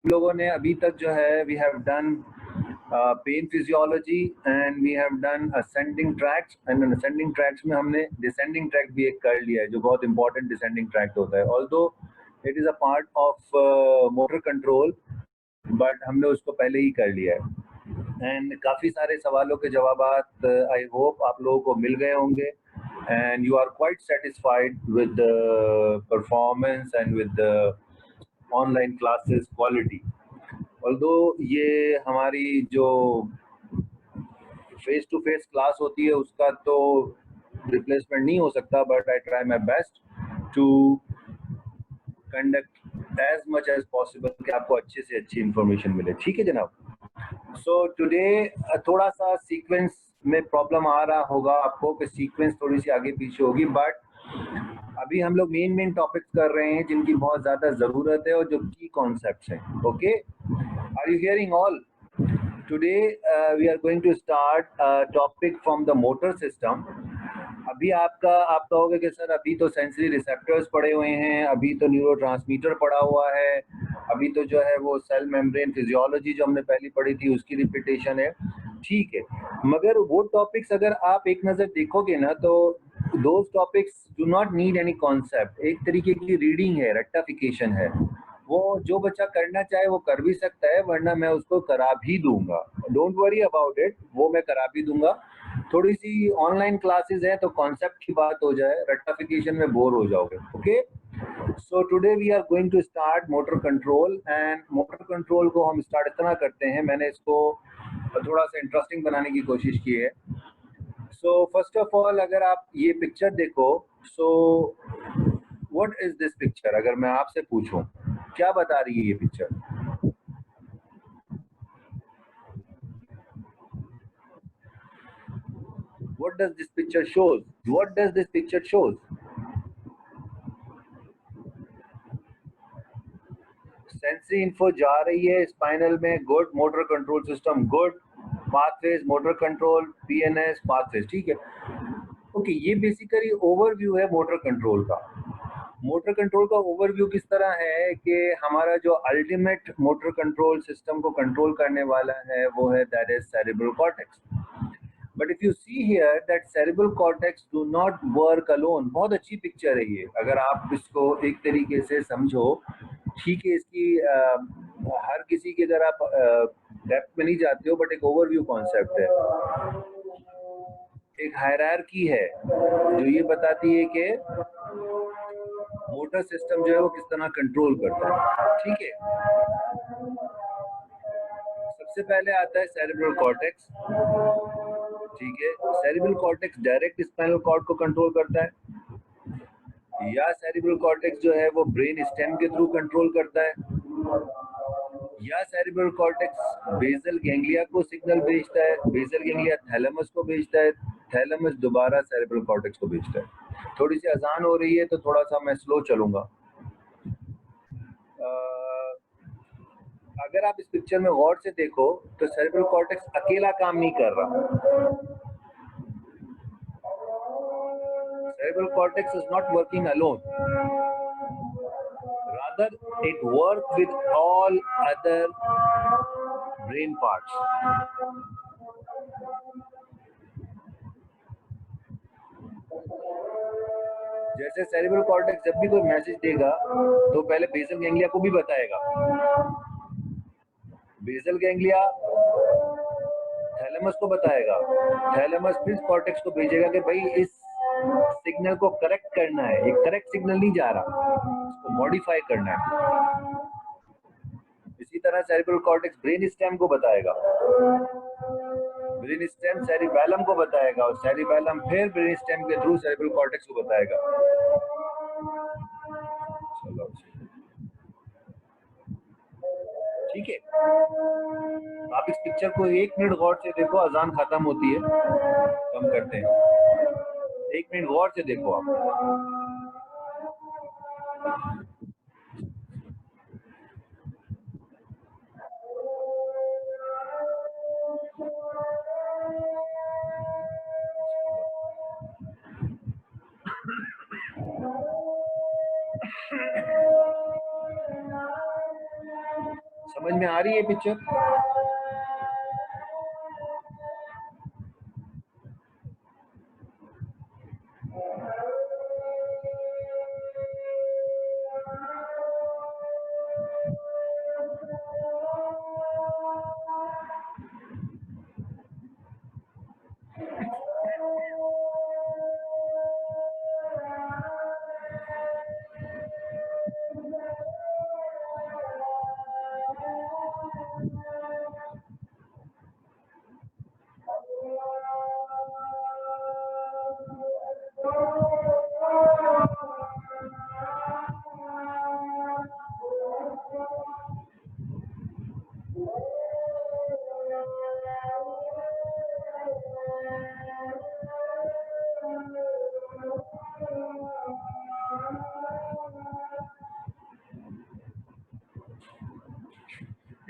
लोगों ने अभी तक जो है we have done pain physiology and we have done ascending tracts, and ascending tracts में हमने डिसेंडिंग ट्रैक भी एक कर लिया है, जो बहुत इंपॉर्टेंट डिसेंडिंग ट्रैक होता है, although it is a part of motor control, but हमने उसको पहले ही कर लिया है। एंड काफ़ी सारे सवालों के जवाबात आई होप आप लोगों को मिल गए होंगे, and you are quite satisfied with the performance and with the online classes quality. Although ये हमारी जो फेस टू फेस क्लास होती है उसका तो रिप्लेसमेंट नहीं हो सकता, but I try my best to conduct as much as possible कि आपको अच्छे से अच्छी इंफॉर्मेशन मिले। ठीक है जनाब। सो टुडे थोड़ा सा सीक्वेंस में प्रॉब्लम आ रहा होगा आपको कि सीक्वेंस थोड़ी सी आगे पीछे होगी, बट अभी हम लोग मेन टॉपिक्स कर रहे हैं जिनकी बहुत ज़्यादा ज़रूरत है और जो की कॉन्सेप्ट्स हैं। Okay, are you hearing all? Today we are going to start topic from the motor system. अभी आप कहोगे कि सर अभी तो सेंसरी रिसेप्टर्स पड़े हुए हैं, अभी तो न्यूरोट्रांसमीटर पड़ा हुआ है, अभी तो जो है वो सेल मेम्ब्रेन फिजियोलॉजी जो हमने पहली पढ़ी थी उसकी रिपीटेशन है। ठीक है, मगर वो टॉपिक्स अगर आप एक नज़र देखोगे ना तो those topics do not need any concept, एक तरीके की रीडिंग है, रेक्टिफिकेशन है। वो जो बच्चा करना चाहे वो कर भी सकता है, वरना मैं उसको करा भी दूंगा, डोंट वरी अबाउट इट, वो मैं करा भी दूंगा। थोड़ी सी ऑनलाइन क्लासेस हैं तो कॉन्सेप्ट की बात हो जाए, रेक्टिफिकेशन में बोर हो जाओगे। Okay, so today we are going to start motor control, and motor control को हम स्टार्ट इतना करते हैं, मैंने इसको थोड़ा सा इंटरेस्टिंग बनाने की कोशिश की है। सो फर्स्ट ऑफ ऑल अगर आप ये पिक्चर देखो, so what is this picture? अगर मैं आपसे पूछूं क्या बता रही है ये picture? What does this picture shows? What does this picture shows? Sensory info जा रही है स्पाइनल में, good, motor control system good, pathways motor control, PNS pathways, ठीक है। ओके, ये बेसिकली ओवरव्यू है मोटर कंट्रोल का। मोटर कंट्रोल का ओवरव्यू किस तरह है कि हमारा जो अल्टीमेट मोटर कंट्रोल सिस्टम को कंट्रोल करने वाला है वो है that is cerebral cortex. But if you see here that cerebral cortex do not work alone. बहुत अच्छी पिक्चर है ये, अगर आप इसको एक तरीके से समझो, ठीक है, इसकी हर किसी की अगर आप डेप्थ में नहीं जाते हो, बट एक ओवरव्यू कॉन्सेप्ट है, एक हायरार्की है जो ये बताती है कि मोटर सिस्टम जो है वो किस तरह कंट्रोल करता है। ठीक है, सबसे पहले आता है सेरेब्रल कॉर्टेक्स। ठीक है, cerebral cortex direct spinal cord को कंट्रोल करता है, या सेरेब्रल कॉर्टेक्स जो है वो ब्रेन स्टेम के थ्रू कंट्रोल करता है, या सेरेब्रल कॉर्टेक्स बेसल गैंग्लिया को सिग्नल भेजता है, बेसल गैंग्लिया थैलेमस को भेजता है, थैलेमस दोबारा सेरेब्रल कॉर्टेक्स को भेजता है। थोड़ी सी अजान हो रही है तो थोड़ा सा मैं स्लो चलूंगा। अगर आप इस पिक्चर में गौर से देखो तो सेरेब्रल कॉर्टेक्स अकेला काम नहीं कर रहा। Cerebral cortex is not working alone, rather it works with all other brain parts. जैसे सेरेब्रल कॉर्टेक्स जब भी कोई मैसेज देगा तो पहले बेसल गैंग्लिया को भी बताएगा, बेसल गैंग्लिया थैलेमस को बताएगा, थैलेमस फिर कॉर्टेक्स को भेजेगा कि भाई इस सिग्नल को करेक्ट करना है, ये करेक्ट सिग्नल नहीं जा रहा, इसको मॉडिफाई करना है। इसी तरह सेरेब्रल कॉर्टेक्स ब्रेन स्टेम को बताएगा, ब्रेन स्टेम सेरिबैलम को बताएगा, और सेरिबैलम फिर ब्रेन स्टेम के थ्रू सेरेब्रल कॉर्टेक्स को बताएगा। ठीक है, आप इस पिक्चर को 1 मिनट गौर से देखो, अजान खत्म होती है, कम करते हैं, 1 मिनट गौर से देखो आप। समझ में आ रही है पिक्चर?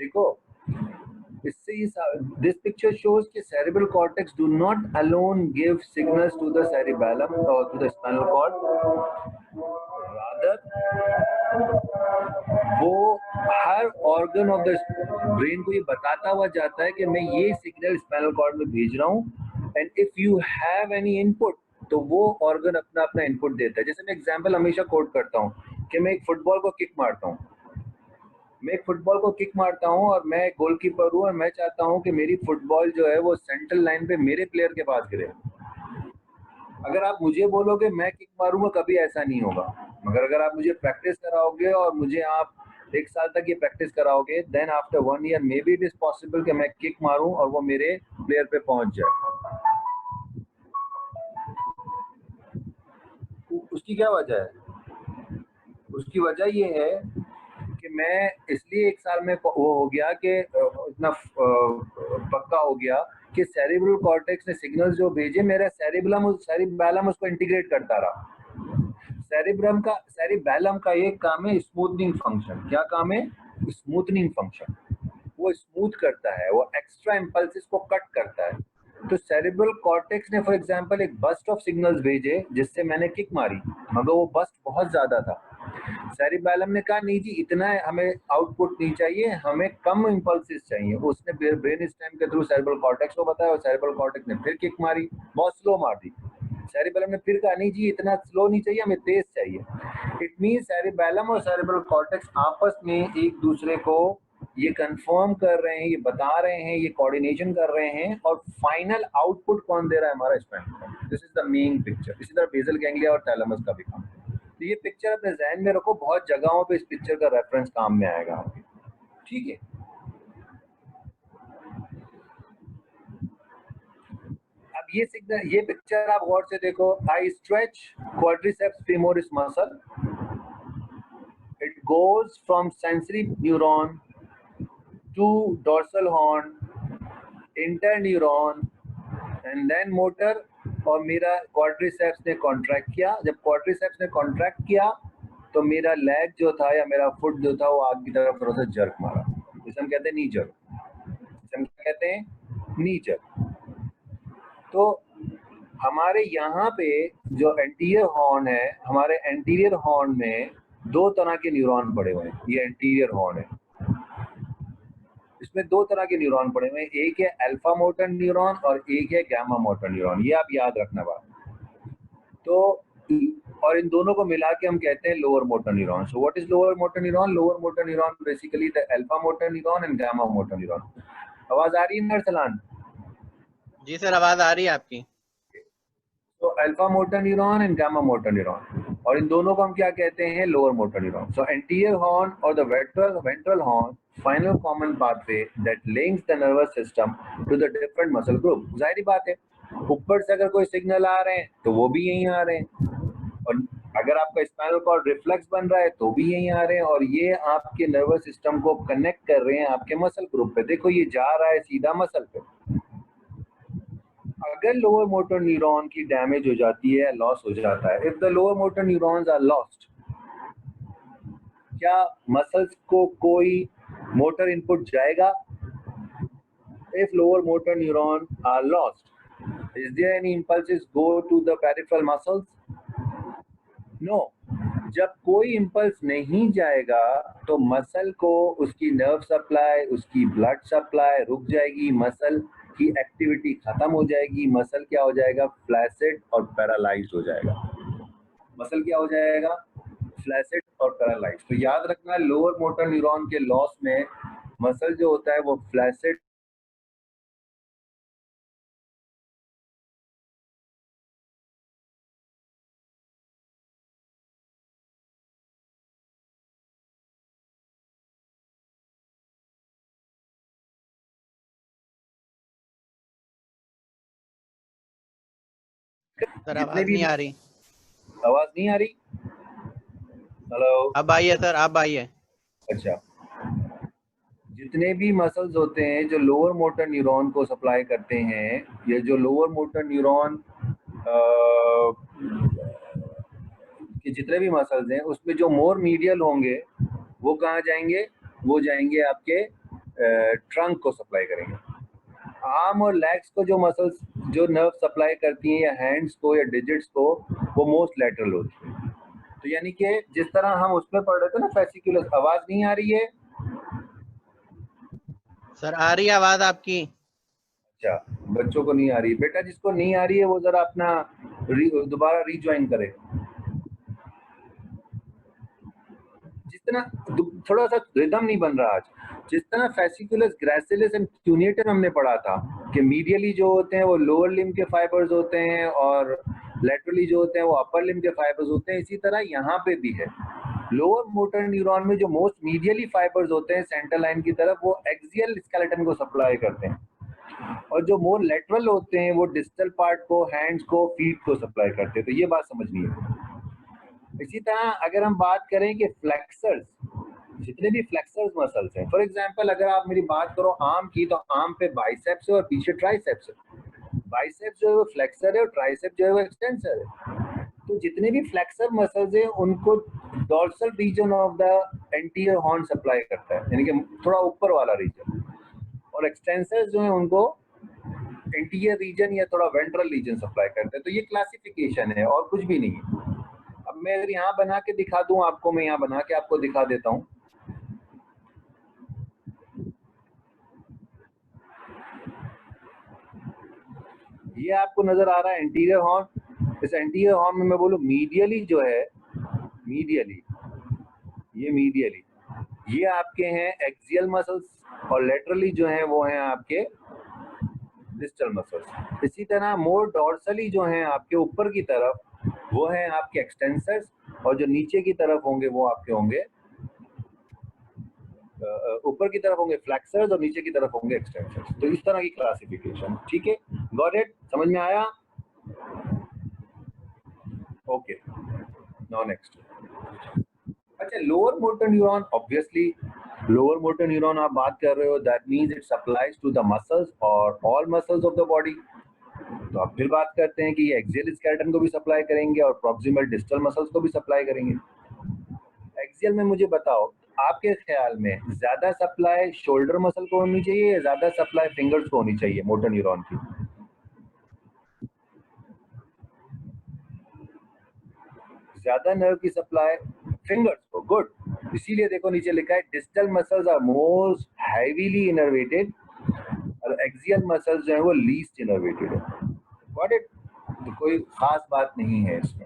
देखो, this picture shows कि cerebral cortex do not alone give signals to the cerebellum or to the spinal cord. Rather, वो हर organ of the brain को ये बताता हुआ जाता है कि मैं ये signal spinal cord में भेज रहा हूँ, and if you have any input, तो वो organ अपना अपना input देता है. जैसे मैं example हमेशा quote करता हूँ कि मैं एक फुटबॉल को किक मारता हूँ. मैं एक फुटबॉल को किक मारता हूँ और मैं गोलकीपर हूँ और मैं चाहता हूँ कि मेरी फुटबॉल जो है वो सेंट्रल लाइन पे मेरे प्लेयर के पास गिरे. अगर आप मुझे बोलोगे मैं किक मारूंगा, कभी ऐसा नहीं होगा. मगर अगर आप मुझे प्रैक्टिस कराओगे और मुझे आप 1 साल तक ये प्रैक्टिस कराओगे, then after 1 year may be it is possible कि मैं किक मारूं और वो मेरे प्लेयर पे पहुंच जाए. उसकी क्या वजह है? उसकी वजह ये है कि मैं इसलिए 1 साल में वो हो गया कि इतना पक्का हो गया कि सेरिब्रल कॉर्टेक्स ने सिग्नल्स जो भेजे, मेरा सेरिबैलम उसको इंटीग्रेट करता रहा. सेरिबैलम का एक काम है स्मूथनिंग फंक्शन. क्या काम है? Smoothening function. वो स्मूथ करता है, वो एक्स्ट्रा इम्पल्सिस को कट करता है. तो सेरिब्रल कॉर्टेक्स ने फॉर एग्जांपल एक बस्ट ऑफ सिग्नल्स भेजे जिससे मैंने किक मारी, मगर वो बस्ट बहुत ज्यादा था. सेरिबैलम ने कहा नहीं जी, इतना हमें आउटपुट नहीं चाहिए, हमें कम इम्पल्सिस चाहिए. उसने ब्रेन स्टेम के थ्रू सेरिब्रल कॉर्टेक्स को बताया और सेरिब्रल कॉर्टेक्स ने फिर किक मारी, बहुत स्लो मार दी. सेरिबैलम ने फिर कहा नहीं जी, इतना स्लो नहीं चाहिए, हमें तेज चाहिए. इट मींस सेरिबैलम और सेरिब्रल कॉर्टेक्स आपस में एक दूसरे को ये कंफर्म कर रहे हैं, ये बता रहे हैं, ये कोऑर्डिनेशन कर रहे हैं, और फाइनल आउटपुट कौन दे रहा है? हमारा spinal cord. This is the main picture. इसी तरह बेसल गैंग्लिया और थैलेमस का भी काम. तो ये पिक्चर अपने जहन में रखो, बहुत जगहों पे इस पिक्चर का रेफरेंस काम में आएगा आपके. ठीक है. अब ये सिग्नल, ये पिक्चर आप गौर से देखो. I stretch quadriceps femoris muscle. It goes from sensory neuron to dorsal horn, interneuron and then motor. और मेरा क्वाड्रिसेप्स ने कॉन्ट्रैक्ट किया. जब क्वाड्रिसेप्स ने कॉन्ट्रैक्ट किया तो मेरा लेग जो था या मेरा फुट जो था वो आगे की तरफ थोड़ा सा जर्क मारा. इसे हम कहते हैं नी जर्क. इसे हम क्या कहते हैं? नी जर्क. तो हमारे यहाँ पे जो एंटीरियर हॉर्न है, हमारे एंटीरियर हॉर्न में 2 तरह के न्यूरॉन पड़े हुए हैं. ये एंटीरियर हॉर्न है, इसमें 2 तरह के न्यूरॉन पड़े हुए हैं. एक है अल्फा मोटर न्यूरॉन और एक है गामा मोटर न्यूरॉन. ये आप याद रखना बात. तो और इन दोनों को मिला के हम कहते हैं lower motor neuron. So what is lower motor neuron? Lower motor neuron basically the alpha motor neuron and gamma motor neuron. आवाज आ रही है नरसलान? जी सर, आवाज आ रही है आपकी. तो alpha motor neuron and gamma motor neuron, और इन दोनों को हम क्या कहते हैं? Lower motor neuron. So anterior horn और the ventral horn, final common pathway that links the nervous system to the different muscle group. जाहिर बात है, ऊपर से अगर कोई सिग्नल आ रहे हैं तो वो भी यहीं आ रहे हैं, और अगर आपका स्पाइनल कॉर्ड रिफ्लेक्स बन रहा है तो भी यहीं आ रहे हैं, और ये आपके नर्वस सिस्टम को कनेक्ट कर रहे हैं आपके मसल ग्रुप पे. देखो ये जा रहा है सीधा मसल पे. अगर लोअर मोटर न्यूरॉन की डैमेज हो जाती है, लॉस हो जाता है, if the lower motor neurons are lost, क्या मसल्स को कोई मोटर इनपुट जाएगा? If lower motor neuron are lost, is there any impulses go to the peripheral muscles? No. जब कोई इम्पल्स नहीं जाएगा तो मसल को उसकी नर्व सप्लाई, उसकी ब्लड सप्लाई रुक जाएगी, मसल की एक्टिविटी खत्म हो जाएगी, मसल क्या हो जाएगा, फ्लैसिड और पैरालाइज्ड हो जाएगा। मसल क्या हो जाएगा, फ्लैसिड और पैरालाइज्ड। तो याद रखना लोअर मोटर न्यूरॉन के लॉस में मसल जो होता है वो फ्लैसिड सर जितने आवाज भी नहीं आ रही। आवाज नहीं आ रही? हेलो, अब आई है सर, अब आई है। अच्छा। जितने भी मसल्स होते हैं जो लोअर मोटर न्यूरॉन को सप्लाई करते हैं, ये जो लोअर मोटर न्यूरॉन के जितने भी मसल्स हैं उसमें जो मोर मीडियल होंगे वो कहाँ जाएंगे, वो जाएंगे आपके ट्रंक को सप्लाई करेंगे। आर्म और लेग्स को जो मसल्स जो नर्व सप्लाई करती हैं या हैंड्स को या डिजिट्स को, वो मोस्ट लेटरल होती है। तो यानी कि जिस तरह हम उसमें पढ़ रहे थे ना फेसिकुलस, आवाज नहीं आ रही है? सर आ रही है आवाज आपकी। अच्छा, बच्चों को नहीं आ रही। बेटा जिसको नहीं आ रही है वो जरा अपना दोबारा रीज्वाइन करे। जिस तरह थोड़ा सा रिदम नहीं बन रहा आज। जिस तरह फेसिकुलस, ग्रेसिलस एंड क्यूनेटर हमने पढ़ा था कि मीडियली जो होते हैं वो लोअर लिम्ब के फाइबर्स होते हैं और लेटरली जो होते हैं वो अपर लिम्ब के फाइबर्स होते हैं, इसी तरह यहाँ पे भी है। लोअर मोटर न्यूरॉन में जो मोस्ट मीडियली फाइबर्स होते हैं सेंट्रल लाइन की तरफ, वो एक्सियल स्केलेटन को सप्लाई करते हैं, और जो मोर लेटरल होते हैं वो डिस्टल पार्ट को, हैंड्स को, फीट को सप्लाई करते हैं। तो ये बात समझनी है। इसी तरह अगर हम बात करें कि फ्लेक्सर्स, जितने भी फ्लेक्सर्स मसल्स हैं, फॉर एग्जांपल अगर आप मेरी बात करो आर्म की, तो आर्म पे बाइसेप्स है और पीछे ट्राइसेप्स है। बाइसेप्स जो है वो फ्लेक्सर है और ट्राइसेप जो है वो एक्सटेंसर है। तो जितने भी फ्लेक्सर मसल्स हैं उनको dorsal region of the anterior horn supply करता है, यानी कि थोड़ा ऊपर वाला रीजन, और एक्सटेंसर्स जो है उनको एंटीरियर रीजन या थोड़ा वेंट्रल रीजन सप्लाई करते हैं। तो ये क्लासिफिकेशन है और कुछ भी नहीं है। अब मैं अगर यहाँ बना के दिखा दूं आपको, मैं यहाँ बना के आपको दिखा देता हूँ। ये आपको नजर आ रहा है एंटीरियर हॉर्न। इस एंटीरियर हॉर्न में मैं बोलूं मीडियली जो है, मीडियली, ये मीडियली ये आपके हैं एक्सियल मसल्स, और लेटरली जो है वो हैं आपके डिस्टल मसल्स। इसी तरह मोर डॉर्सली जो हैं आपके ऊपर की तरफ वो हैं आपके एक्सटेंसर्स, और जो नीचे की तरफ होंगे वो आपके होंगे ऊपर की तरफ होंगे फ्लेक्सर्स और नीचे की तरफ होंगे एक्सटेंसर्स। तो इस तरह की क्लासिफिकेशन, ठीक है? Got it? समझ में आया? Okay, now next. अच्छा, lower motor neuron, obviously lower motor neuron आप बात कर रहे हो, that means it supplies to the muscles और all muscles of the body. तो अब फिर बात करते हैं कि ये एक्सियल स्केलेटन को भी सप्लाई करेंगे और प्रॉक्सिमल डिस्टल मसल्स को भी सप्लाई करेंगे। एक्सियल में मुझे बताओ, आपके ख्याल में ज्यादा सप्लाई शोल्डर मसल को होनी चाहिए या ज्यादा सप्लाई फिंगर्स को होनी चाहिए मोटर न्यूरॉन की? ज्यादा नर्व की सप्लाई फिंगर्स को, गुड। इसीलिए देखो नीचे लिखा है distal muscles are most heavily innervated और एक्सियल मसल्स जो है वो लीस्ट इनर्वेटेड है। Got it? तो कोई खास बात नहीं है इसमें।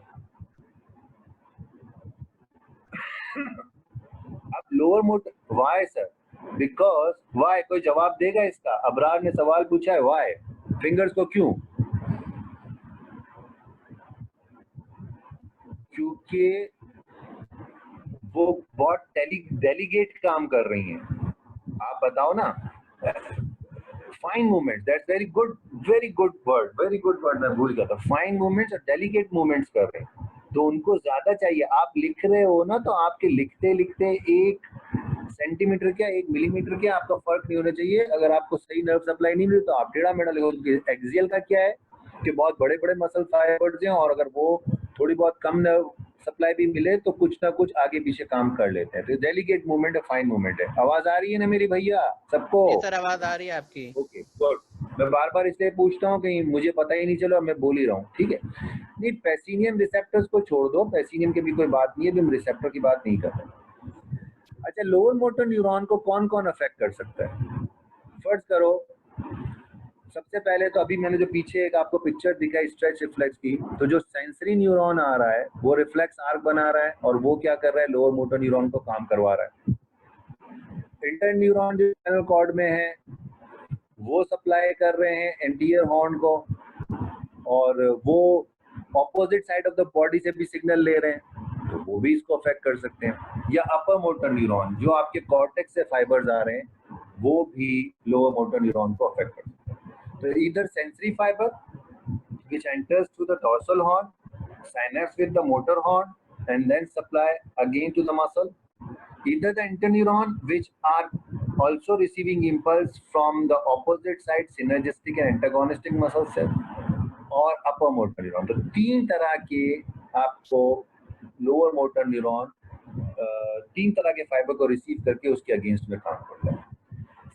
अब lower motor, why sir? Because why, कोई जवाब देगा इसका? अबरार ने सवाल पूछा है, वाई फिंगर्स को क्यों? क्योंकि वो बहुत डेलीगेट काम कर रही हैं। आप बताओ ना, fine movements, that's very good, very good word, very good word, मैं भूल गया था। फाइन मूवमेंट्स और डेलीगेट मूवमेंट्स कर रहे हैं, तो उनको ज्यादा चाहिए। आप लिख रहे हो ना, तो आपके लिखते लिखते 1 सेंटीमीटर क्या 1 मिलीमीटर क्या आपका फर्क नहीं होना चाहिए। अगर आपको सही नर्व सप्लाई नहीं मिली तो आप टेढ़ा मेढ़ा लिखो। एक्सियल का क्या है कि बहुत बड़े बड़े मसल फाइबर्स हैं, और अगर वो थोड़ी बहुत कम नर्व सप्लाई भी मिले तो कुछ ना कुछ आगे पीछे काम कर लेते हैं। तो डेलीगेट मूवमेंट है, फाइन मूवमेंट है। आवाज आ रही है ना मेरी भैया सबको? जी सर आवाज आ रही है आपकी। Okay, good. मैं बार बार इसलिए पूछता हूँ कि मुझे पता ही नहीं चला, मैं बोल ही रहा हूँ, ठीक है। नहीं, पैसिनियम रिसेप्टर्स को छोड़ दो, पैसिनियम की भी कोई बात नहीं है, भी हम रिसेप्टर की बात नहीं कर रहे। अच्छा, लोअर मोटर न्यूरॉन को कौन कौन अफेक्ट कर सकता है? फर्ज करो, सबसे पहले तो अभी मैंने जो पीछे एक आपको पिक्चर दिखाई स्ट्रेच रिफ्लेक्स की, तो जो सेंसरी न्यूरॉन आ रहा है वो रिफ्लेक्स आर्क बना रहा है, और वो क्या कर रहा है, लोअर मोटर न्यूरॉन को काम करवा रहा है। इंटर न्यूरॉन जो स्पाइनल कॉर्ड में है वो सप्लाई कर रहे हैं एंटीरियर हॉर्न को, और वो opposite side of the body से भी सिग्नल ले रहे हैं, तो वो भी इसको अफेक्ट कर सकते हैं। या अपर मोटर न्यूरॉन जो आपके कॉर्टेक्स से फाइबर्स आ रहे हैं वो भी लोअर मोटर न्यूरॉन को अफेक्ट कर सकते हैं। तो इधर sensory fibre which enters through the dorsal horn, synapse with the motor horn, and then supply again to the muscle. Either the interneuron, which are also receiving impulse from the opposite side synergistic and antagonistic muscle cell, और upper motor neuron. तो तीन तरह के आपको lower motor neuron तीन तरह के fibre को रिसीव करके उसके अगेंस्ट में काम करता है।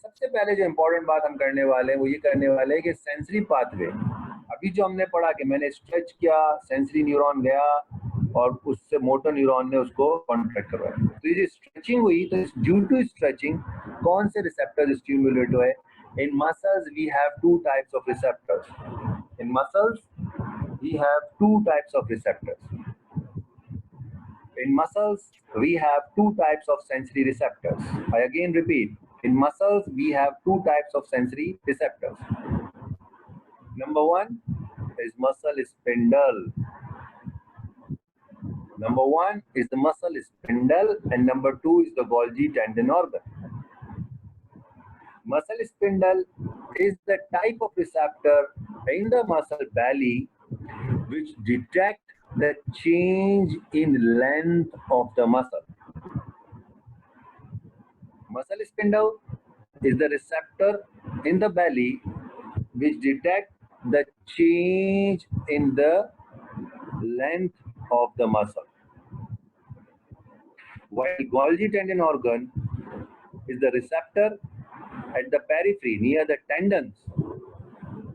सबसे पहले जो इम्पोर्टेंट बात हम करने वाले हैं वो ये करने वाले हैं कि सेंसरी पाथवे, अभी जो हमने पढ़ा कि मैंने स्ट्रेच किया, सेंसरी न्यूरॉन गया और उससे मोटर न्यूरॉन ने उसको कॉन्ट्रैक्ट करवाया। तो ये जो स्ट्रेचिंग हुई, तो ड्यू टू स्ट्रेचिंग कौन से रिसेप्टर्स स्टिमुलेट हुए? In muscles we have two types of receptors. In muscles, we have two types of receptors. In muscles, we have two types of sensory receptors. I again repeat, in muscles, we have two types of sensory receptors. Number one is muscle spindle. Number one is the muscle spindle, and number two is the Golgi tendon organ. Muscle spindle is the type of receptor in the muscle belly which detect the change in length of the muscle. Muscle spindle is the receptor in the belly which detect the change in the length of the muscle. While Golgi tendon organ is the receptor at the periphery near the tendons,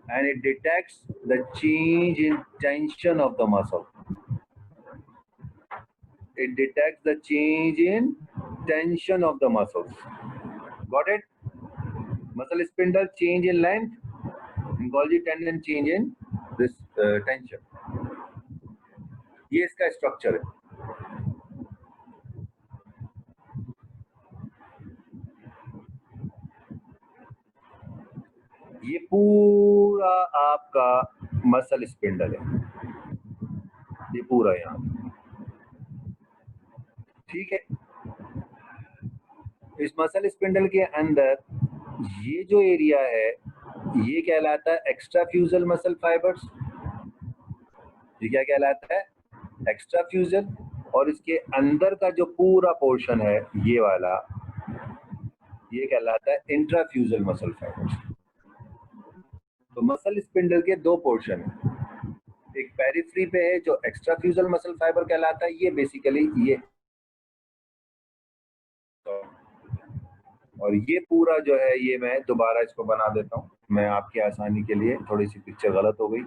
and it detects the change in tension of the muscle. It detects the change in tension of the muscles. Got it? Muscle spindle change in length, and Golgi tendon change in this tension. ये इसका structure है। ये पूरा आपका muscle spindle है, ये पूरा यहाँ, ठीक है। इस मसल स्पिंडल के अंदर ये जो एरिया है ये कहलाता है एक्स्ट्राफ्यूजल मसल फाइबर्स। ये क्या कहलाता है? एक्स्ट्राफ्यूजल। और इसके अंदर का जो पूरा पोर्शन है ये वाला, ये कहलाता है इंट्राफ्यूजल मसल फाइबर्स। तो मसल स्पिंडल के दो पोर्शन है, एक पेरिफ्री पे है जो एक्स्ट्राफ्यूजल मसल फाइबर कहलाता है, ये बेसिकली ये, और ये पूरा जो है ये मैं दोबारा इसको बना देता हूँ मैं आपकी आसानी के लिए, थोड़ी सी पिक्चर गलत हो गई।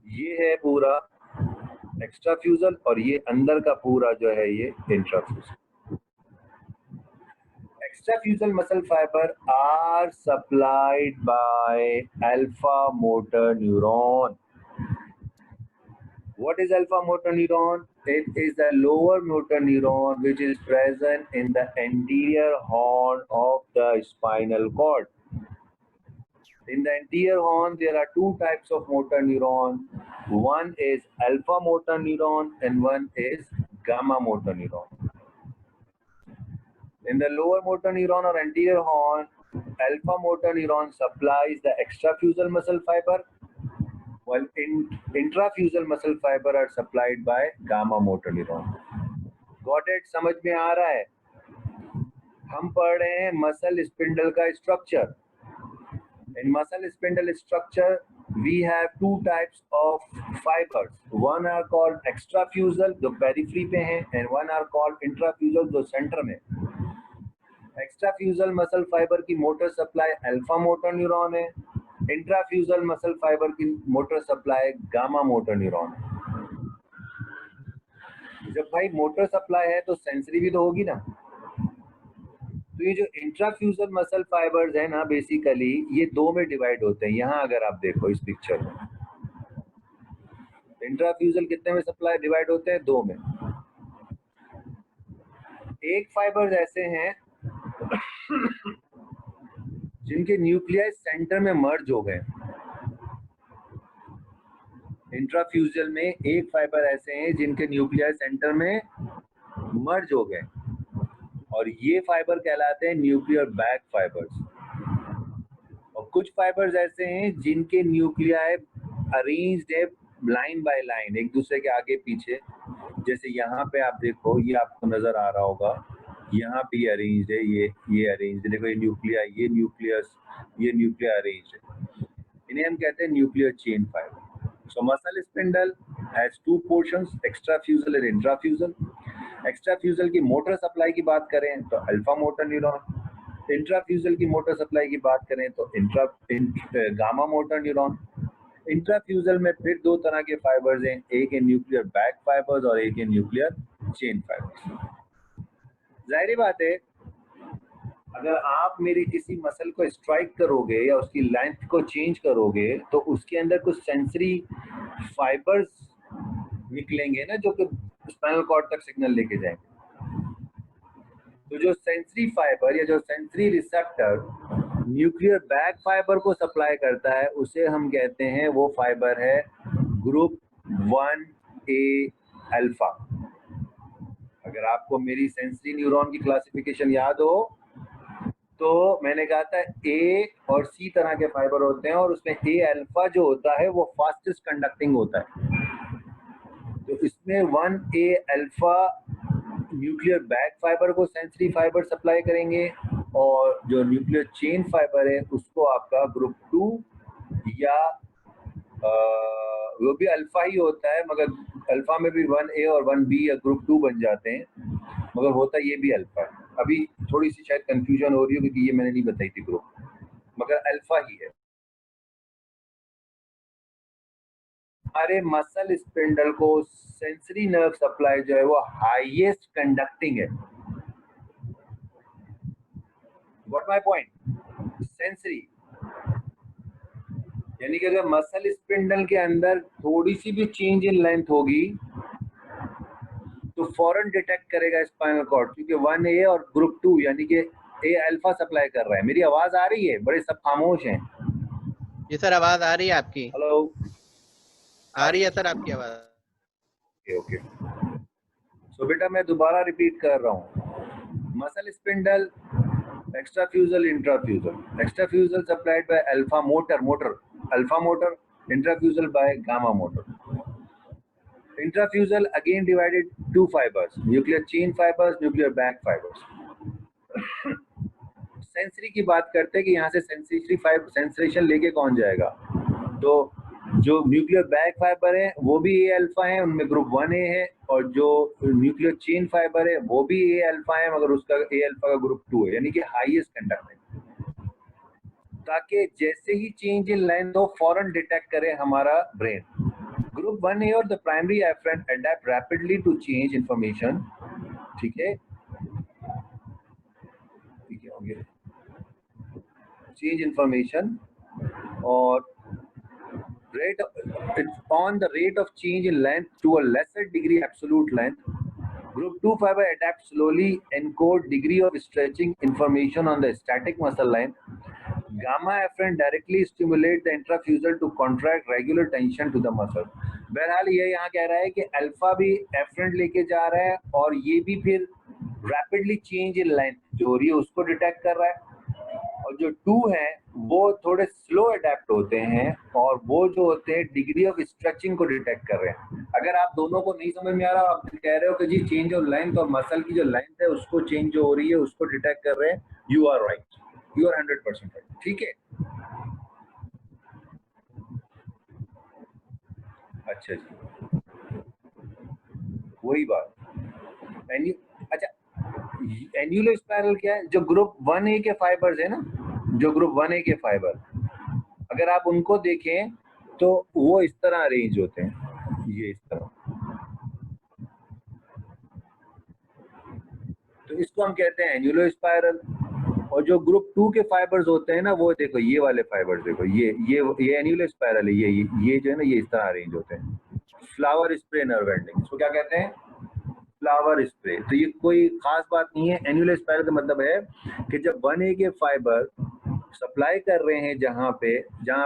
ये है पूरा एक्स्ट्राफ्यूजल और ये अंदर का पूरा जो है ये intrafusal. Extrafusal muscle fiber are supplied by alpha motor neuron. What is alpha motor neuron? It is the lower motor neuron which is present in the anterior horn of the spinal cord. In the anterior horn, there are two types of motor neuron. One is alpha motor neuron and one is gamma motor neuron. In the lower motor neuron or anterior horn, alpha motor neuron supplies the extrafusal muscle fiber, while intrafusal muscle fiber are supplied by gamma motor neuron. Got it? समझ में आ रहा है? हम पढ़ रहे हैं muscle spindle का structure. In muscle spindle structure, we have two types of fibers. One are called extrafusal, जो periphery पे हैं, and one are called intrafusal, जो center में। एक्स्ट्राफ्यूजल मसल फाइबर की motor supply alpha motor neuron है, intrafusal muscle fibre की motor supply gamma motor neuron है। जब भाई मोटर सप्लाई है तो सेंसरी भी तो होगी ना। तो ये जो इंट्राफ्यूजल मसल फाइबर्स है ना, बेसिकली ये दो में डिवाइड होते हैं। यहाँ अगर आप देखो इस पिक्चर में, इंट्राफ्यूजल कितने में सप्लाई डिवाइड होते हैं? दो में। एक फाइबर्स ऐसे हैं जिनके न्यूक्लियस सेंटर में मर्ज हो गए। इंट्राफ्यूजल में एक फाइबर ऐसे हैं जिनके न्यूक्लियस सेंटर में मर्ज हो गए, और ये फाइबर कहलाते हैं न्यूक्लियर बैक फाइबर्स। और कुछ फाइबर्स ऐसे हैं जिनके न्यूक्लियाई अरेंज्ड है लाइन बाय लाइन, एक दूसरे के आगे पीछे। जैसे यहाँ पे आप देखो, ये आपको नजर आ रहा होगा, यहाँ पे अरेंज्ड है, ये अरेंज्ड है। देखो ये न्यूक्लिया, ये न्यूक्लियस, ये न्यूक्लिया अरेंज्ड है। इन्हें हम कहते हैं nuclear chain fibre. So muscle spindle has two portions, extrafusal and intrafusal. Extrafusal की मोटर सप्लाई की बात करें तो अल्फा मोटर न्यूरॉन, इंट्राफ्यूजल की मोटर सप्लाई की बात करें तो गामा मोटर न्यूरॉन। इंट्राफ्यूजल में फिर दो तरह के फाइबर्स हैं, एक है न्यूक्लियर बैक फाइबर्स और एक है न्यूक्लियर चेन फाइबर्स। जाहिर बात है, अगर आप मेरी किसी मसल को स्ट्राइक करोगे या उसकी लेंथ को चेंज करोगे तो उसके अंदर कुछ सेंसरी फाइबर्स निकलेंगे ना, जो कि स्पाइनल कॉर्ड तक सिग्नल लेके जाएंगे। तो जो सेंसरी फाइबर या जो sensory receptor nuclear back fibre को सप्लाई करता है, उसे हम कहते हैं, वो फाइबर है ग्रुप 1A अल्फा। अगर आपको मेरी सेंसरी न्यूरॉन की क्लासिफिकेशन याद हो तो मैंने कहा था ए और सी तरह के फाइबर होते हैं, और उसमें ए अल्फा जो होता है वो फास्टेस्ट कंडक्टिंग होता है। तो इसमें 1A alpha nuclear back fibre को सेंसरी फाइबर सप्लाई करेंगे, और जो न्यूक्लियर चेन फाइबर है उसको आपका ग्रुप 2 या वो भी अल्फा ही होता है, मगर अल्फा में भी 1A और 1B या ग्रुप 2 बन जाते हैं, मगर होता ये भी अल्फा है। अभी थोड़ी सी शायद कंफ्यूजन हो रही है क्योंकि ये मैंने नहीं बताई थी ग्रुप, मगर अल्फा ही है। हमारे मसल स्पिंडल को सेंसरी नर्व सप्लाई जो है वो हाईएस्ट कंडक्टिंग है। What my point? सेंसरी, यानी कि अगर मसल स्पिंडल के अंदर थोड़ी सी भी चेंज इन लेंथ होगी तो फौरन डिटेक्ट करेगा स्पाइनल कॉर्ड, क्योंकि 1A और ग्रुप 2 यानी कि ए अल्फा सप्लाई कर रहा है। मेरी आवाज आ रही है? बड़े सब खामोश हैं। जी सर, आवाज आ रही है आपकी। हेलो, आ रही है सर आपकी आवाज। ओके। सो बेटा मैं दोबारा रिपीट कर रहा हूँ, muscle spindle extrafusal intrafusal. Extrafusal supplied by alpha motor alpha motor, intrafusal by gamma motor. Intrafusal again divided two fibres, nuclear chain fibres, nuclear bag fibres. Sensory की बात करते हैं कि यहाँ से सेंसरी फाइबर सेंसरेशन लेके कौन जाएगा। तो जो न्यूक्लियर बैक फाइबर है वो भी ए अल्फा है, उनमें ग्रुप 1A है, और जो न्यूक्लियर चेन फाइबर है वो भी ए अल्फा है, मगर उसका ए अल्फा का ग्रुप 2 है, यानी कि हाईएस्ट कंडक्टिंग, ताकि जैसे ही चेंज इन लेंथ हो फौरन डिटेक्ट करे हमारा ब्रेन। ग्रुप 1A और the primary afferent adapt rapidly to change information. ठीक है, ठीक है, हो गया। चेंज इंफॉर्मेशन और rate on the rate of change in length to a lesser degree absolute length. Group 2 fiber adapts slowly encode degree of stretching information on the static muscle line. Gamma afferent directly stimulate the intrafusal to contract regular tension to the muscle. बहरहाल ये यहाँ कह रहा है कि alpha भी efferent लेके जा रहा है, और ये भी फिर रैपिडली चेंज इन लेंथ जो हो रही है उसको डिटेक्ट कर रहा है, और जो 2 है वो थोड़े स्लो अडेप्ट होते हैं, और वो जो होते हैं डिग्री ऑफ स्ट्रेचिंग को डिटेक्ट कर रहे हैं। अगर आप दोनों को नहीं समझ में आ रहा, आप कह रहे हो कि जी चेंज ऑफ लेंथ और मसल की जो लेंथ है उसको चेंज जो हो रही है उसको डिटेक्ट कर रहे हैं, you are right, you are 100% right. ठीक है, अच्छा जी, वही बात। अच्छा, एन्यूलो स्पाइरल क्या है? जो ग्रुप 1A के फाइबर्स है ना, जो ग्रुप 1A के फाइबर, अगर आप उनको देखें तो वो इस तरह अरेंज होते हैं, ये इस तरह। तो इसको हम कहते हैं एन्यूलो स्पाइरल। और जो ग्रुप 2 के फाइबर्स होते हैं ना, वो देखो ये वाले फाइबर्स देखो, ये एन्यूलो स्पाइरल है, ये जो है ना, ये इस तरह अरेंज होते हैं। फ्लावर स्प्रे नर्व एंडिंग, इसको क्या कहते हैं? Flower spray. तो ये कोई खास बात नहीं है। एन्यूलर स्पाइरल का मतलब है कि जब 1A के फाइबर सप्लाई कर रहे हैं जहां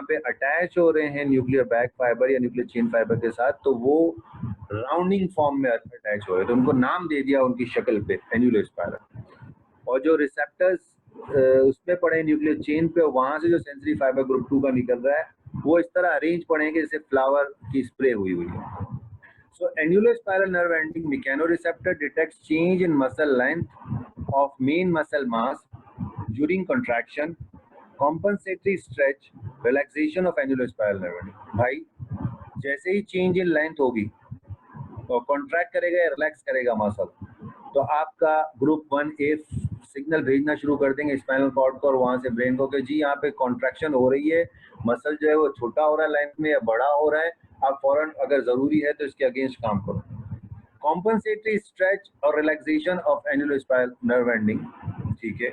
पे अटैच हो रहे हैं न्यूक्लियर बैक फाइबर या न्यूक्लियर चेन फाइबर के साथ, तो वो राउंडिंग फॉर्म में अटैच हो रहे हैं, तो उनको नाम दे दिया उनकी शक्ल पे, एन्यूलर स्पाइरल। और जो रिसेप्टर्स उसमें पड़े न्यूक्लियर चेन पे, वहां से जो सेंसरी फाइबर ग्रुप 2 का निकल रहा है, वो इस तरह अरेंज पड़ेंगे जैसे फ्लावर की स्प्रे हुई है। So annular spiral nerve ending mechanoreceptor detects change in muscle length of main muscle mass during contraction, compensatory stretch, relaxation of annular spiral nerve ending. भाई जैसे ही चेंज इन लेंथ होगी तो contract करेगा या relax करेगा muscle, तो आपका group 1A signal भेजना शुरू कर देंगे स्पाइनल कॉर्ड को और वहां से ब्रेन को कि जी यहाँ पे कॉन्ट्रैक्शन हो रही है, मसल जो है वो छोटा हो रहा है लेंथ में या बड़ा हो रहा है, आप फौरन अगर जरूरी है तो इसके अगेंस्ट काम करो। कॉम्पनसेटरी स्ट्रेच और relaxation of annular spiral nerve ending, ठीक है।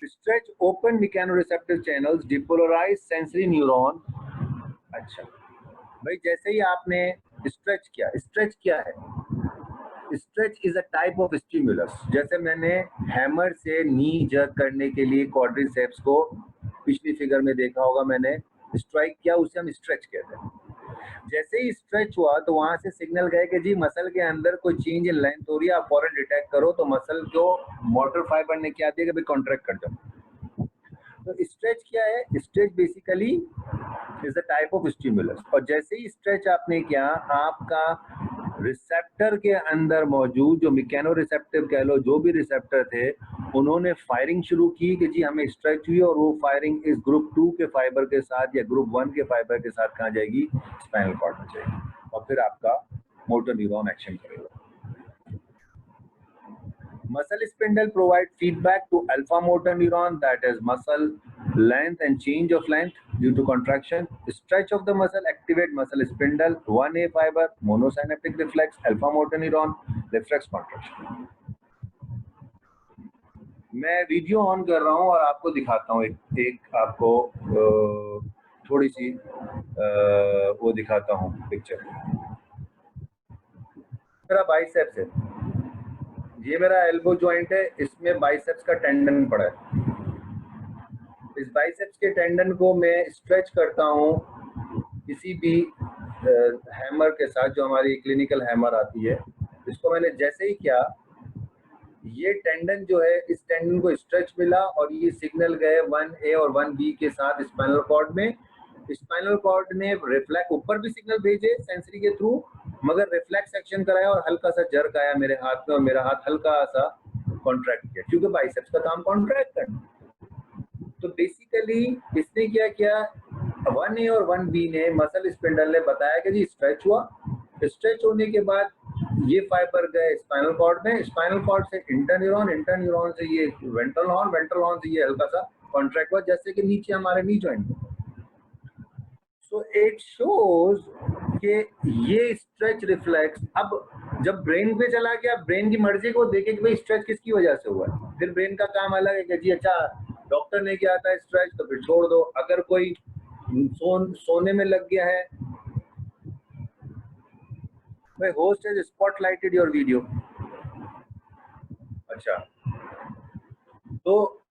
Stretch open mechanoreceptive channels, depolarise sensory neuron. अच्छा भाई, जैसे ही आपने स्ट्रेच किया, स्ट्रेच क्या है? Stretch is a type of stimulus. जैसे मैंने हैमर से नी जर्क करने के लिए क्वाड्रिसेप्स को पिछली फिगर में देखा होगा, मैंने स्ट्राइक किया, उसे हम स्ट्रेच कहते हैं। जैसे ही स्ट्रेच हुआ तो वहां से सिग्नल गए कि जी मसल के अंदर कोई चेंज इन लेंथ हो रही है, आप फौरन डिटेक्ट करो, तो मसल जो मोटर फाइबर ने क्या दिया कि भाई कॉन्ट्रैक्ट कर जाओ। तो स्ट्रेच क्या है? Stretch basically is a type of stimulus. और जैसे ही स्ट्रेच आपने किया, आपका रिसेप्टर के अंदर मौजूद जो मैकेनो रिसेप्टिव कह लो, जो भी रिसेप्टर थे, उन्होंने फायरिंग शुरू की कि जी हमें स्ट्रेच हुई, और वो फायरिंग इस ग्रुप 2 के फाइबर के साथ या ग्रुप 1 के फाइबर के साथ कहाँ जाएगी? स्पाइनल कॉर्ड में जाएगी, और फिर आपका मोटर न्यूरॉन एक्शन करेगा। Muscle spindle provide feedback to alpha motor neuron, that is muscle length and change of length due to contraction. Stretch of the muscle activate muscle spindle, 1A fiber, monosynaptic reflex, alpha motor neuron, reflex contraction. मैं video on कर रहा हूँ और आपको दिखाता हूँ, एक आपको थोड़ी सी वो दिखाता हूँ पिक्चर। मेरा बाइसेप्स है, ये मेरा एल्बो जॉइंट है, इसमें बाइसेप्स का टेंडन पड़ा है। इस बाइसेप्स के टेंडन को मैं स्ट्रेच करता हूँ किसी भी हैमर के साथ, जो हमारी क्लिनिकल हैमर आती है। इसको मैंने जैसे ही किया, ये टेंडन जो है, इस टेंडन को स्ट्रेच मिला और ये सिग्नल गए 1A और 1B के साथ स्पाइनल कॉर्ड में। स्पाइनल कॉर्ड ने रिफ्लेक्स ऊपर भी सिग्नल भेजे सेंसरी के थ्रू, मगर रिफ्लेक्स एक्शन कराया और हल्का सा जर्क आया मेरे हाथ में, और मेरा हाथ हल्का सा कॉन्ट्रैक्ट किया, क्योंकि बाइसेप्स का काम कॉन्ट्रैक्ट करना। तो बेसिकली इसने क्या किया, 1A और 1B ने, मसल स्पिंडल ने बताया कि जी स्ट्रेच हुआ। स्ट्रेच होने के बाद ये फाइबर गए स्पाइनल कॉर्ड में, स्पाइनल कॉर्ड से इंटरन्यूरॉन से ये वेंट्रल हॉर्न से ये हल्का सा कॉन्ट्रैक्ट हुआ, जैसे कि नीचे हमारे knee joint. So it shows कि ये स्ट्रेच रिफ्लेक्स अब जब ब्रेन पे चला गया, ब्रेन की मर्जी को देखे कि भाई स्ट्रेच किसकी वजह से हुआ है। फिर ब्रेन का काम अलग है कि जी अच्छा डॉक्टर ने किया था स्ट्रेच, तो फिर छोड़ दो। अगर कोई सोने में लग गया है, भाई होस्ट हैज स्पॉटलाइटेड योर वीडियो। अच्छा, तो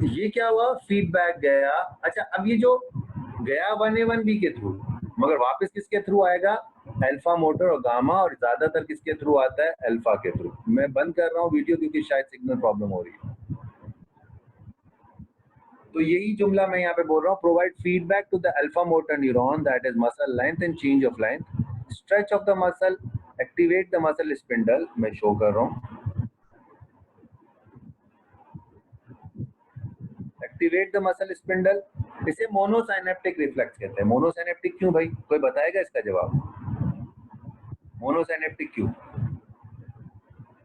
ये क्या हुआ, फीडबैक गया। अच्छा, अब ये जो गया 1A 1B के थ्रू, मगर वापस किसके थ्रू आएगा? अल्फा मोटर और गामा, और ज्यादातर किसके थ्रू आता है? अल्फा के थ्रू। मैं बंद कर रहा हूँ वीडियो क्योंकि शायद सिग्नल प्रॉब्लम हो रही है। तो यही जुमला मैं यहाँ पे बोल रहा हूँ, provide feedback to the alpha motor neuron, that is muscle length and change of length, stretch of the muscle, activate the muscle spindle. मैं शो कर रहा हूँ, एक्टिवेट द मसल स्पिंडल। इसे मोनोसाइनेप्टिक रिफ्लेक्स कहते हैं। मोनोसाइनेप्टिक क्यों भाई? कोई बताएगा इसका जवाब? मोनोसाइनेप्टिक क्यों?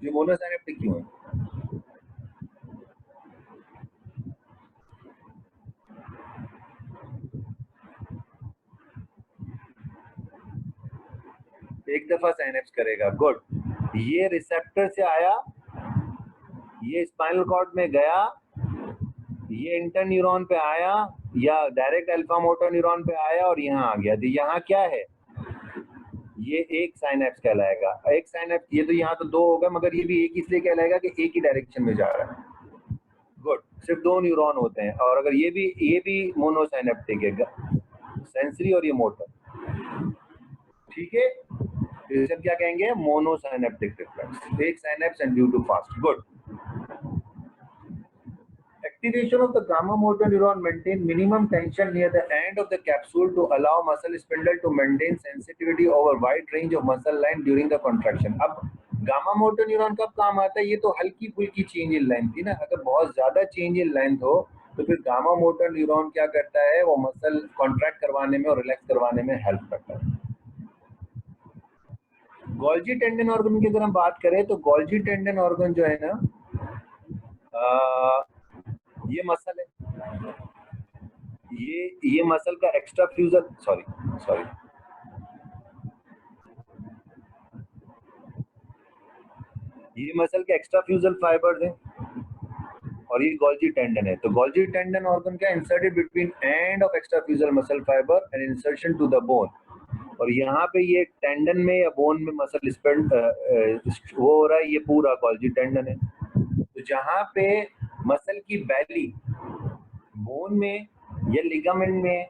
ये मोनोसाइनेप्टिक क्यों है? एक दफा साइनेप्स करेगा, गुड। ये रिसेप्टर से आया, ये स्पाइनल कॉर्ड में गया, ये इंटर न्यूरॉन पे आया या डायरेक्ट अल्फा मोटर न्यूरॉन पे आया और यहाँ आ गया। तो यहाँ क्या है? ये एक साइनेप्स कहलाएगा। एक साइनेप्स, ये तो यहाँ तो दो होगा, मगर ये भी एक इसलिए कहलाएगा कि एक ही डायरेक्शन में जा रहा है। गुड, सिर्फ दो न्यूरॉन होते हैं। और अगर ये भी मोनोसाइनेप्टिक है, सेंसरी और ये मोटर, ठीक है, इसे क्या कहेंगे? Monosynaptic reflex. एक synapse and due to fast. Good. Activation of the gamma motor neuron maintain minimum tension near the end of the capsule to allow muscle spindle to maintain sensitivity over wide range of muscle line during the contraction. अब gamma motor neuron कब काम आता है? ये तो हल्की फुल्की change in length थी ना। अगर बहुत ज्यादा चेंज इन लेंथ हो तो फिर गामा मोटर न्यूरॉन क्या करता है? वो मसल कॉन्ट्रैक्ट करवाने में और रिलैक्स करवाने में हेल्प करता है। गोल्जी टेंडन ऑर्गन की अगर हम बात करें तो गोल्जी टेंडन ऑर्गन जो है ना, ये मसल है, ये मसल का एक्स्ट्रा फ्यूजल, सॉरी ये मसल के एक्स्ट्रा फ्यूजल फाइबर्स हैं और ये गोल्जी टेंडन है। तो गोल्जी टेंडन ऑर्गन क्या? Inserted between end of extrafusal muscle fibre and insertion to the bone. और यहाँ पे ये टेंडन में या बोन में मसल स्पेंड वो हो रहा है, ये पूरा गोल्जी टेंडन है। तो जहाँ पे मसल की बैली बोन में या लिगामेंट में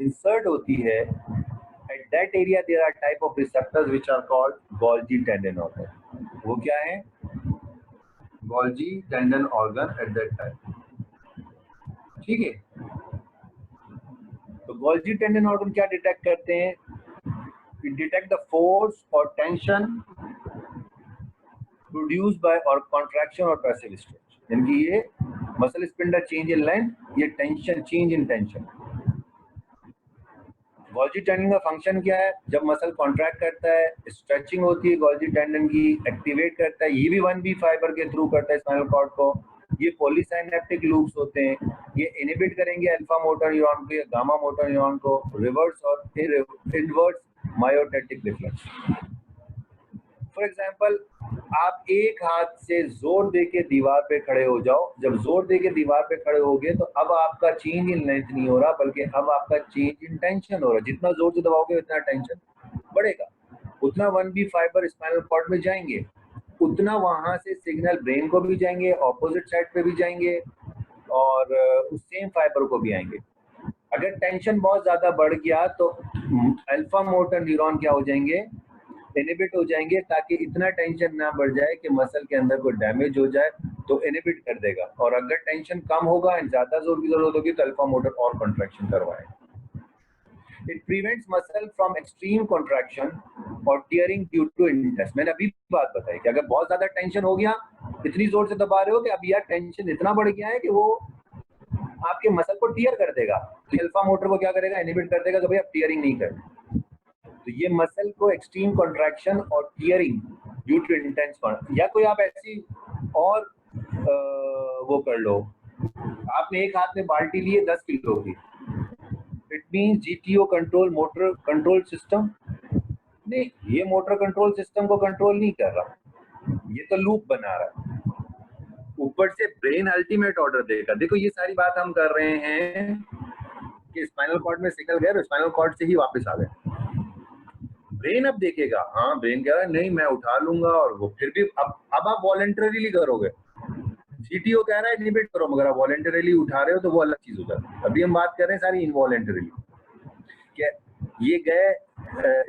इंसर्ट होती है, at that area there are type of receptors which are called Golgi tendon organ. वो क्या है? Golgi tendon organ at that time. ठीक है। तो Golgi tendon organ क्या डिटेक्ट करते हैं? It detect the force or tension produced by or contraction or passive stretch. यानी कि ये muscle spindle change in length, ये tension change in tension. Golgi tendon का फंक्शन क्या है? जब मसल कॉन्ट्रैक्ट करता है, स्ट्रेचिंग होती है गोल्जी टेंडन की, एक्टिवेट करता है। ये भी 1B फाइबर के थ्रू करता है स्पाइनल कॉर्ड को। ये पॉलीसाइनेप्टिक लूप्स होते हैं, ये इनहिबिट करेंगे अल्फा मोटर न्यूरॉन को या गामा मोटर न्यूरॉन को, रिवर्स और इनवर्स मायोटेटिक रिफ्लेक्स। फॉर एग्जाम्पल, आप एक हाथ से जोर दे के दीवार पे खड़े हो जाओ। जब जोर दे के दीवार पे खड़े होगे तो अब आपका चेंज इन लेंथ नहीं हो रहा, बल्कि अब आपका चेंज इन टेंशन हो रहा है। जितना जोर से दबाओगे उतना टेंशन बढ़ेगा, उतना 1B फाइबर स्पाइनल कॉर्ड में जाएंगे, उतना वहां से सिग्नल ब्रेन को भी जाएंगे, ऑपोजिट साइड पे भी जाएंगे और उस सेम फाइबर को भी आएंगे। अगर टेंशन बहुत ज्यादा बढ़ गया तो अल्फा मोटर न्यूरॉन क्या हो जाएंगे? इनहिबिट हो जाएंगे, ताकि इतना टेंशन ना बढ़ जाए कि मसल के अंदर कोई डैमेज हो जाए, तो इनहिबिट कर देगा। और अगर टेंशन कम होगा एंड ज्यादा जोर की जरूरत होगी तो अल्फा मोटर और कॉन्ट्रैक्शन करवाएगा। It prevents muscle from extreme contraction और टियरिंग ड्यू टू इंटेंस। मैंने अभी बात बताई कि अगर बहुत ज्यादा टेंशन हो गया, इतनी जोर से दबा रहे हो कि अब यार टेंशन इतना बढ़ गया है कि वो आपके मसल को टियर कर देगा, तो अल्फा मोटर को क्या करेगा? इनहिबिट कर देगा कि भाई अब टियरिंग नहीं करना। तो ये मसल को एक्सट्रीम कॉन्ट्रैक्शन और टियरिंग ड्यू टू इंटेंस, या कोई आप ऐसी और वो कर लो, आपने एक हाथ में बाल्टी ली है 10 किलो की, it means GTO control, motor control system नहीं, ये मोटर कंट्रोल सिस्टम को कंट्रोल नहीं कर रहा, ये तो लूप बना रहा है। ऊपर से ब्रेन अल्टीमेट ऑर्डर देगा। देखो ये सारी बात हम कर रहे हैं कि स्पाइनल कॉर्ड में सिग्नल गया, स्पाइनल कॉर्ड से ही वापस आ गए। ब्रेन अब देखेगा, हाँ ब्रेन कह रहा है नहीं मैं उठा लूंगा, और वो फिर भी अब आप वॉलंटरीली करोगे। जीटीओ कह रहा है इनहिबिट करो, मगर आप वॉलंटरीली उठा रहे हो तो वो अलग चीज हो जाती है। अभी हम बात कर रहे हैं सारी इनवॉलंटरीली। क्या ये गए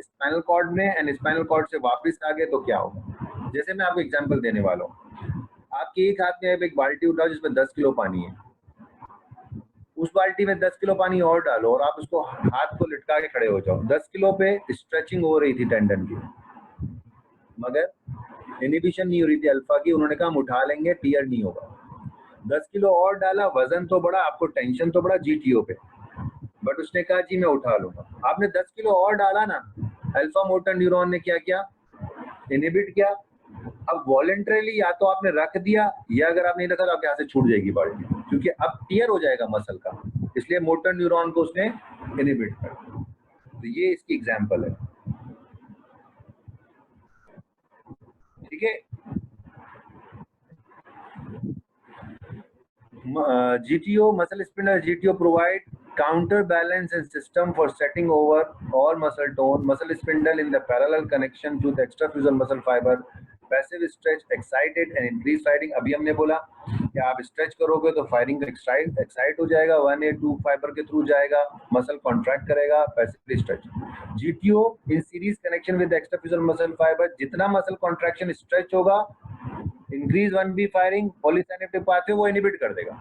स्पाइनल कॉर्ड में एंड स्पाइनल कॉर्ड से वापस आ गए तो क्या होगा? जैसे मैं आपको एग्जांपल देने वाला हूँ। आपके एक हाथ में एक बाल्टी उठाओ जिसमें 10 किलो पानी है, उस बाल्टी में 10 किलो पानी और डालो और आप उसको हाथ को लटका के खड़े हो जाओ। 10 किलो पे स्ट्रेचिंग हो रही थी टेंडन की, मगर इनहिबिशन नहीं हो रही थी अल्फा की। उन्होंने कहा हम उठा लेंगे, टियर नहीं होगा। 10 किलो और डाला, वजन तो बढ़ा, आपको टेंशन तो बढ़ा जीटीओ पे, बट उसने कहा जी मैं उठा लूंगा। आपने 10 किलो और डाला ना, अल्फा मोटर न्यूरॉन ने क्या किया? इनहिबिट किया। अब वॉलेंटरली या तो आपने रख दिया, या अगर आप नहीं रखा तो आपके हाथ से छूट जाएगी बॉडी, क्योंकि अब टियर हो जाएगा मसल का, इसलिए मोटर न्यूरॉन को उसने इनहिबिट कर दिया। तो ये इसकी एग्जांपल है, ठीक है। GTO, muscle spindle GTO provide counterbalance and system for setting over all muscle tone. Muscle spindle in the parallel connection to the extrafusal muscle fiber. Passive stretch excited and increase firing. अभी हमने बोला कि आप stretch करोगे तो firing excite हो जाएगा, 1A2 fibre के थ्रू जाएगा, मसल कॉन्ट्रैक्ट करेगा, passive stretch. GTO in series connection with the extrafusal muscle fiber, जितना मसल कॉन्ट्रैक्शन स्ट्रेच होगा, increase 1B firing, polysynaptic pathway वो इनहिबिट कर देगा।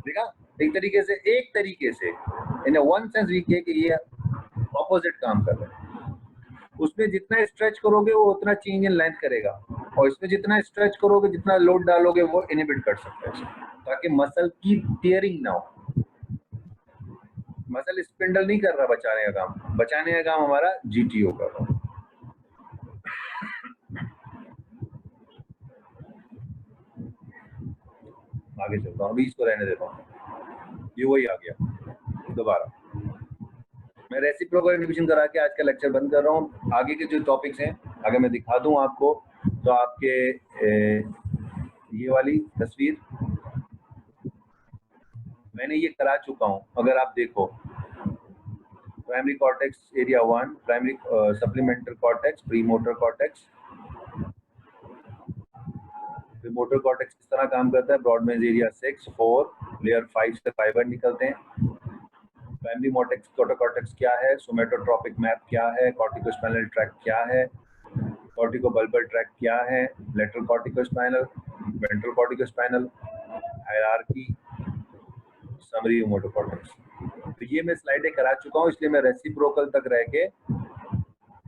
देखा, एक तरीके से इन वन सेंस वी के कि ये ऑपोजिट काम कर रहे हैं। उसमें जितना स्ट्रेच करोगे वो उतना चेंज इन लेंथ करेगा, और इसमें जितना स्ट्रेच करोगे, जितना लोड डालोगे, वो इनहिबिट कर सकता है, ताकि मसल की टियरिंग ना हो। मसल स्पिंडल नहीं कर रहा बचाने का काम, बचाने का काम हमारा GTO कर रहा है। आगे चलता हूँ, अभी इसको रहने देता हूँ, ये वही आ गया दोबारा। मैं रेसिप्रोकल इनहिबिशन करा के आज का लेक्चर बंद कर रहा हूँ। आगे के जो टॉपिक्स हैं अगर मैं दिखा दूँ आपको, तो आपके ये वाली तस्वीर मैंने ये करा चुका हूँ। अगर आप देखो, primary cortex area 1, primary supplemental cortex, pre motor cortex. Motor cortex किस तरह काम करता है, ब्रॉडमेंस एरिया 6, 4, लेयर 5 से फाइबर निकलते हैं। प्राइमरी कॉर्टेक्स क्या है, सोमेटोट्रॉपिक मैप क्या है, कॉर्टिकोस्पाइनल ट्रैक्ट क्या है, कॉर्टिकोबल्बर ट्रैक्ट क्या है, lateral corticospinal, ventral corticospinal, hierarchy, summary motor cortex. तो ये मैं स्लाइडें करा चुका हूँ, इसलिए मैं रेसिप्रोकल तक रह के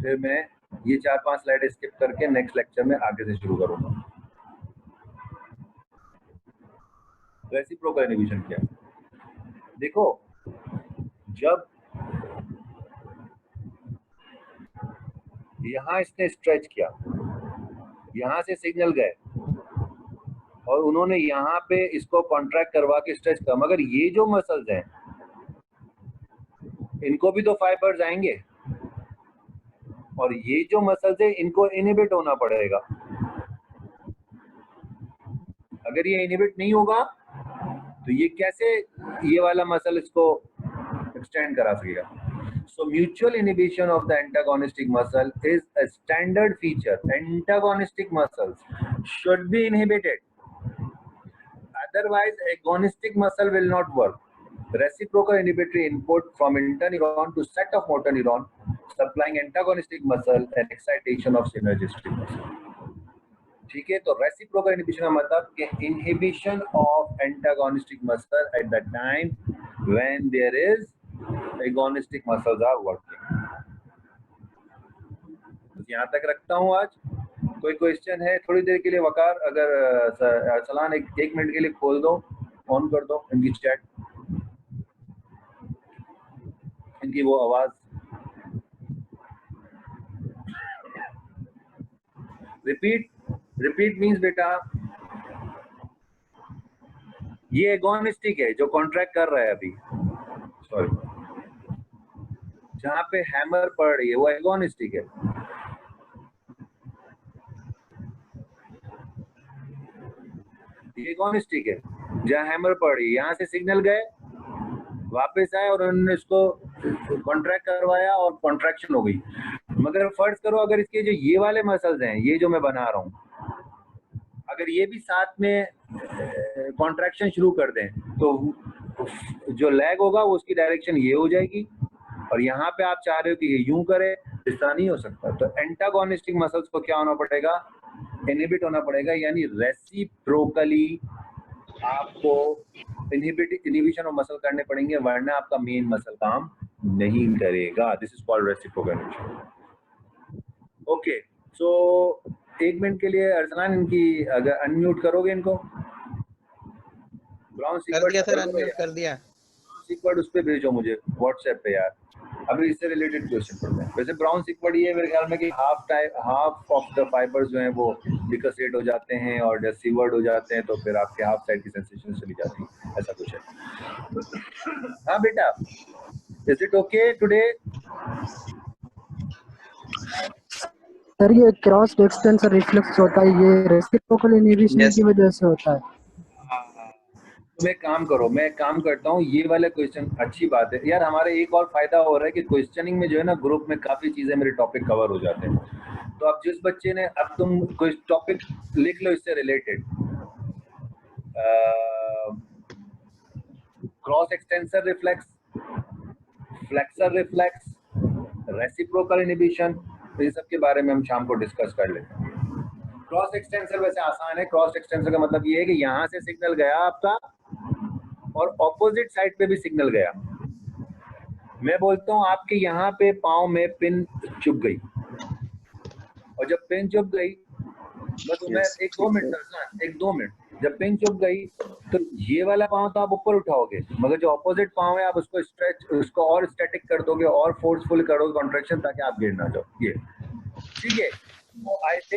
फिर मैं ये 4-5 स्लाइडें स्किप करके नेक्स्ट लेक्चर में आगे से शुरू करूंगा। रेसिप्रोकल इनहिबिशन क्या है? देखो, जब यहां इसने स्ट्रेच किया, यहां से सिग्नल गए और उन्होंने यहाँ पे इसको कॉन्ट्रैक्ट करवा के स्ट्रेच किया, मगर ये जो मसल्स हैं इनको भी तो फाइबर्स आएंगे, और ये जो मसल्स है इनको इनहिबिट होना पड़ेगा। अगर ये इनहिबिट नहीं होगा तो ये कैसे ये वाला मसल इसको एक्सटेंड करा सकेगा? So mutual inhibition of the antagonistic muscle is a standard feature. Antagonistic muscles should be inhibited. Otherwise, agonistic muscle will not work. Reciprocal inhibitory input from interneuron to set of motor neuron, supplying antagonistic muscle and excitation of synergistic muscle. ठीक है, तो reciprocal inhibition का मतलब कि inhibition of antagonistic muscle at the time when there is agonistic muscles are working. यहाँ तक रखता हूँ आज। कोई क्वेश्चन है? थोड़ी देर के लिए वकार, अगर सलान एक मिनट के लिए खोल दो, ऑन कर दो इनकी चैट, इनकी वो आवाज। रिपीट मींस बेटा ये एगोनिस्टिक है जो कॉन्ट्रैक्ट कर रहा है अभी, सॉरी, जहां पे हैमर पड़ रही है वो एगोनिस्टिक है। ये एगोनिस्टिक है जहां हैमर पड़ रही है, यहाँ से सिग्नल गए, वापस आए और उन्होंने इसको कॉन्ट्रैक्ट करवाया और कॉन्ट्रैक्शन हो गई। मगर फर्ज करो अगर इसके जो ये वाले मसल्स हैं, ये जो मैं बना रहा हूँ, अगर ये भी साथ में कॉन्ट्रैक्शन शुरू कर दें तो जो लैग होगा वो उसकी डायरेक्शन ये हो जाएगी, और यहाँ पे आप चाह रहे हो कि ये यूं करे, ऐसा नहीं हो सकता। तो एंटागोनिस्टिक मसल्स को क्या होना पड़ेगा? इनहिबिट होना पड़ेगा, यानी रेसिप्रोकली आपको इनहिबिशन ऑफ मसल करने पड़ेंगे, वरना आपका मेन मसल काम नहीं करेगा। This is called reciprocal inhibition. Okay, so एक मिनट के लिए अरसलान इनकी अगर अनम्यूट करोगे इनको, ब्राउन कर दिया सर, अनम्यूट कर दिया। सीक्वर्ड उस पे भेजो मुझे व्हाट्सएप पे यार। अभी इससे रिलेटेड क्वेश्चन पढ़ते हैं। वैसे ब्राउन सिक पढ़ी है मेरे ख्याल में कि हाफ ऑफ द फाइबर्स जो हैं वो डिकसेट हो जाते हैं और जब सीवर्ड हो जाते हैं तो फिर आपके हाफ साइड की सेंसेशन चली जाती है, ऐसा कुछ है। हाँ बेटा, is it okay today? Sir ये क्रॉस एक्सटेंसर रिफ्लेक्स होता है, ये रेसिप्रोकल इनहिबिशन Yes. की वजह से होता है। तुम एक काम करो, मैं एक काम करता हूँ, ये वाले क्वेश्चन अच्छी बात है यार, हमारे एक और फायदा हो रहा है कि क्वेश्चनिंग में जो है ना ग्रुप में काफी चीजें मेरे टॉपिक कवर हो जाते हैं। तो अब जिस बच्चे ने, अब तुम कोई टॉपिक लिख लो इससे related, cross extensor reflex, flexor reflex, reciprocal inhibition, तो ये सब के बारे में हम शाम को डिस्कस कर लेते हैं। क्रॉस एक्सटेंसर वैसे आसान है। क्रॉस एक्सटेंसर का मतलब ये है कि यहाँ से सिग्नल गया आपका और ऑपोजिट साइड पे भी सिग्नल गया। मैं बोलता हूँ आपके यहाँ पे पाँव में पिन चुभ गई, और जब पिन चुभ गई, बस मैं एक दो मिनट, जब पिन चुभ गई तो ये वाला पाँव तो आप ऊपर उठाओगे, मगर जो ऑपोजिट पाँव है आप उसको उसको और स्टैटिक कर दोगे और फोर्सफुल करोगे कॉन्ट्रैक्शन, ताकि आप गिर ना जाओ। ये ठीक है। तो आई थिंक